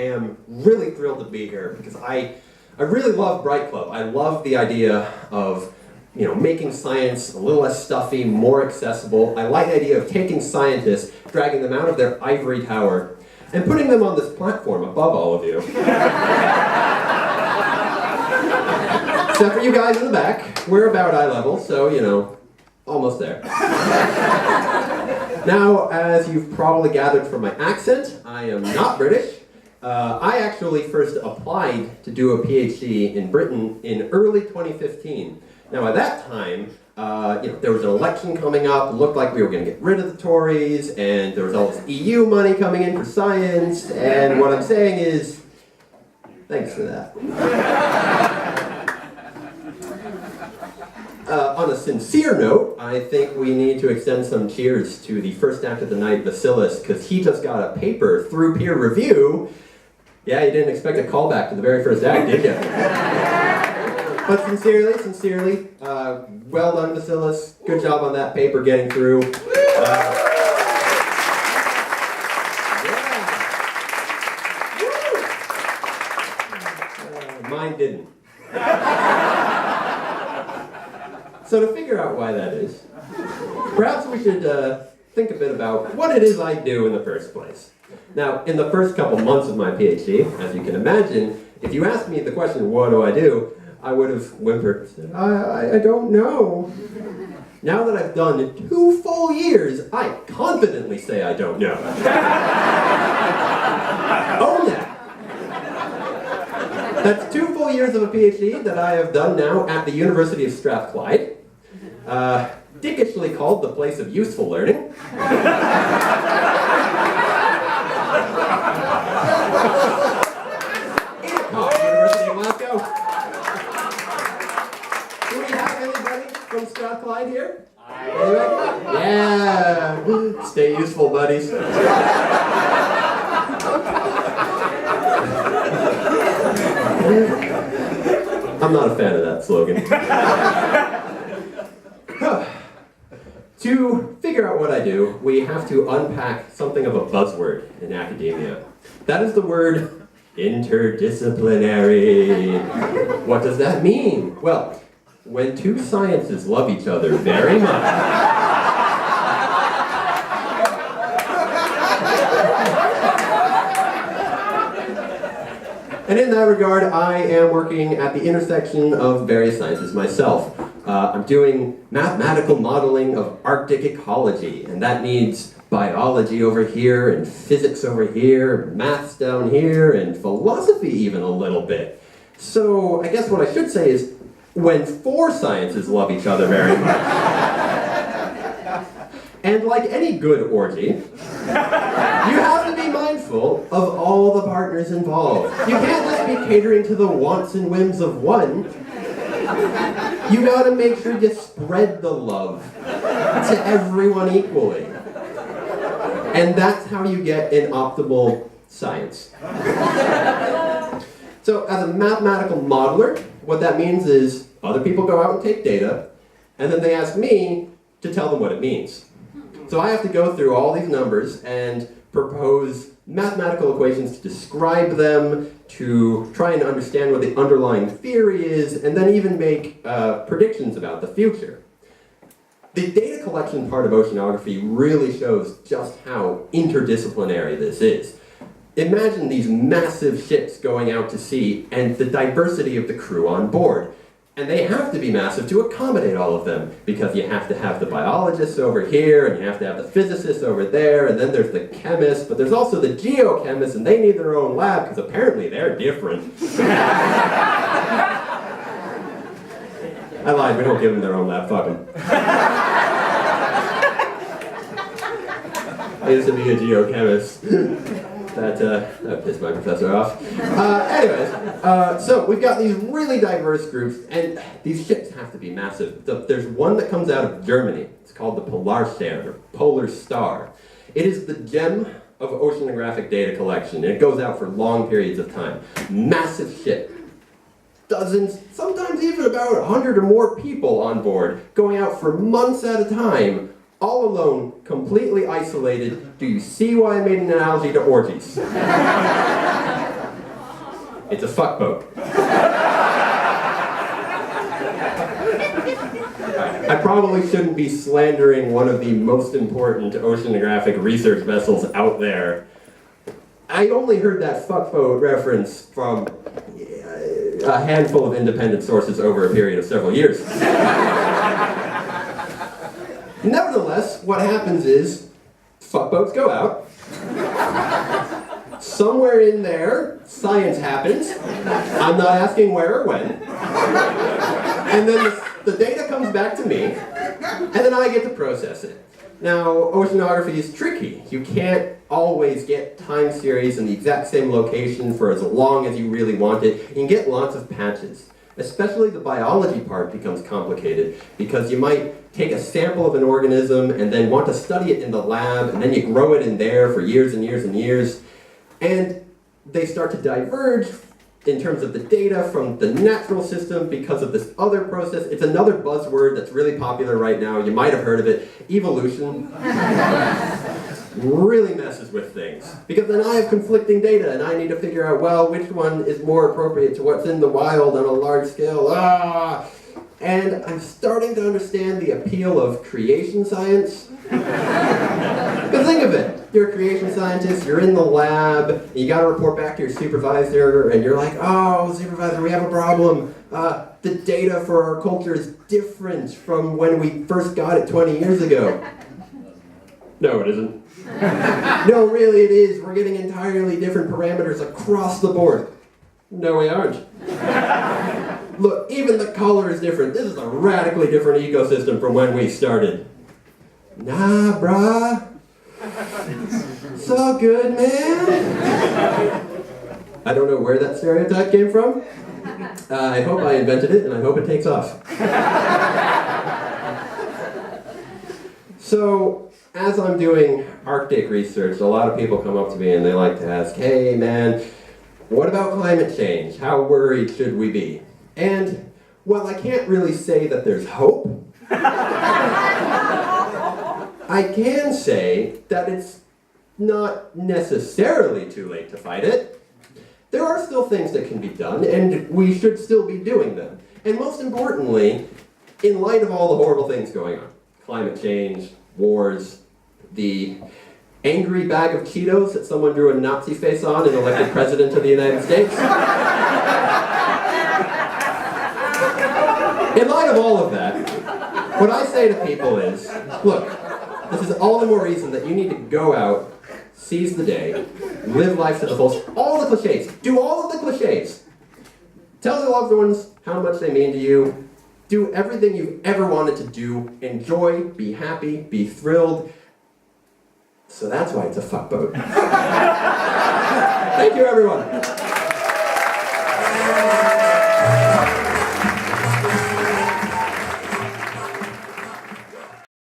am really thrilled to be here because I really love Bright Club. I love the idea of making science a little less stuffy, more accessible. I like the idea of taking scientists, dragging them out of their ivory tower, and putting them on this platform above all of you. Except for you guys in the back, we're about eye level, so, almost there. Now, as you've probably gathered from my accent, I am not British. I actually first applied to do a PhD in Britain in early 2015. Now, at that time, there was an election coming up. It looked like we were going to get rid of the Tories, and there was all this EU money coming in for science. And what I'm saying is, thanks for that. On a sincere note, I think we need to extend some cheers to the first act of the night, Bacillus, because he just got a paper through peer review. Yeah, you didn't expect a callback to the very first act, did you? But sincerely, well done, Bacillus. Good job on that paper getting through. Mine didn't. So to figure out why that is, perhaps we should think a bit about what it is I do in the first place. Now, in the first couple months of my PhD, as you can imagine, if you asked me the question, what do, I would have whimpered and said, I don't know. Now that I've done 2 full years, I confidently say I don't know. Own that. That's 2 full years of a PhD that I have done now at the University of Strathclyde. Dickishly called the place of useful learning. University of Glasgow. Do we have anybody from Strathclyde here? Yeah. Stay useful, buddies. I'm not a fan of that slogan. To figure out what I do, we have to unpack something of a buzzword in academia. That is the word interdisciplinary. What does that mean? Well, when 2 sciences love each other very much, and in that regard, I am working at the intersection of various sciences myself. I'm doing mathematical modeling of Arctic ecology, and that needs biology over here, and physics over here, maths down here, and philosophy even a little bit. So I guess what I should say is, when 4 sciences love each other very much, and like any good orgy, you have to be mindful of all the partners involved. You can't just be catering to the wants and whims of one. You gotta make sure you spread the love to everyone equally. And that's how you get an optimal science. So as a mathematical modeler, what that means is other people go out and take data, and then they ask me to tell them what it means. So I have to go through all these numbers and propose mathematical equations to describe them, to try and understand what the underlying theory is, and then even make predictions about the future. The data collection part of oceanography really shows just how interdisciplinary this is. Imagine these massive ships going out to sea and the diversity of the crew on board. And they have to be massive to accommodate all of them, because you have to have the biologists over here, and you have to have the physicists over there, and then there's the chemists, but there's also the geochemists, and they need their own lab, because apparently they're different. I lied, we don't give them their own lab, fuck them. I used to be a geochemist. That pissed my professor off. So we've got these really diverse groups, and these ships have to be massive. There's one that comes out of Germany. It's called the Polarstern, or Polar Star. It is the gem of oceanographic data collection, and it goes out for long periods of time. Massive ship. Dozens, sometimes even about 100 or more people on board, going out for months at a time, all alone, completely isolated. Do you see why I made an analogy to orgies? It's a fuckboat. I probably shouldn't be slandering one of the most important oceanographic research vessels out there. I only heard that fuckboat reference from a handful of independent sources over a period of several years. Nevertheless, what happens is, fuckboats go out. Somewhere in there, science happens. I'm not asking where or when. And then the data comes back to me, and then I get to process it. Now, oceanography is tricky. You can't always get time series in the exact same location for as long as you really want it. You can get lots of patches. Especially the biology part becomes complicated because you might take a sample of an organism and then want to study it in the lab, and then you grow it in there for years and years and years. And they start to diverge in terms of the data from the natural system because of this other process. It's another buzzword that's really popular right now. You might have heard of it. Evolution. Really messes with things. Because then I have conflicting data and I need to figure out, well, which one is more appropriate to what's in the wild on a large scale. And I'm starting to understand the appeal of creation science. But think of it. You're a creation scientist, you're in the lab, and you gotta report back to your supervisor, and you're like, oh, supervisor, we have a problem. The data for our culture is different from when we first got it 20 years ago. No, it isn't. No, really it is. We're getting entirely different parameters across the board. No, we aren't. Look, even the color is different. This is a radically different ecosystem from when we started. Nah, brah. It's all good, man. I don't know where that stereotype came from. I hope I invented it, and I hope it takes off. So, as I'm doing Arctic research, a lot of people come up to me and they like to ask, hey man, what about climate change? How worried should we be? And, well, I can't really say that there's hope. I can say that it's not necessarily too late to fight it. There are still things that can be done, and we should still be doing them. And most importantly, in light of all the horrible things going on, climate change, wars, the angry bag of Cheetos that someone drew a Nazi face on and elected president of the United States. In light of all of that, what I say to people is, look, this is all the more reason that you need to go out, seize the day, live life to the fullest. All the cliches. Do all of the cliches. Tell your loved ones how much they mean to you. Do everything you've ever wanted to do. Enjoy, be happy, be thrilled. So that's why it's a fuckboat. Thank you, everyone.